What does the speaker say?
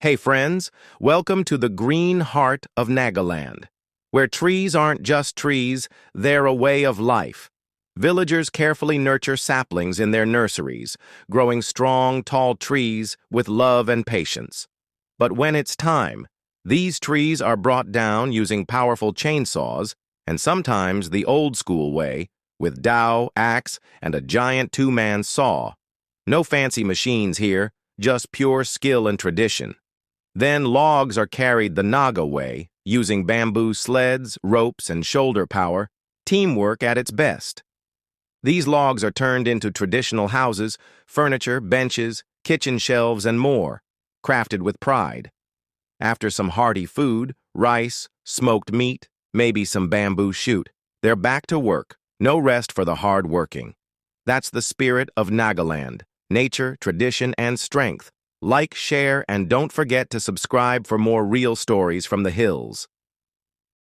Hey friends, welcome to the green heart of Nagaland, where trees aren't just trees, they're a way of life. Villagers carefully nurture saplings in their nurseries, growing strong, tall trees with love and patience. But when it's time, these trees are brought down using powerful chainsaws, and sometimes the old-school way, with dowel, axe, and a giant two-man saw. No fancy machines here, just pure skill and tradition. Then logs are carried the Naga way, using bamboo sleds, ropes, and shoulder power, teamwork at its best. These logs are turned into traditional houses, furniture, benches, kitchen shelves, and more, crafted with pride. After some hearty food, rice, smoked meat, maybe some bamboo shoot, they're back to work, no rest for the hard-working. That's the spirit of Nagaland, nature, tradition, and strength. Like, share, and don't forget to subscribe for more real stories from the hills.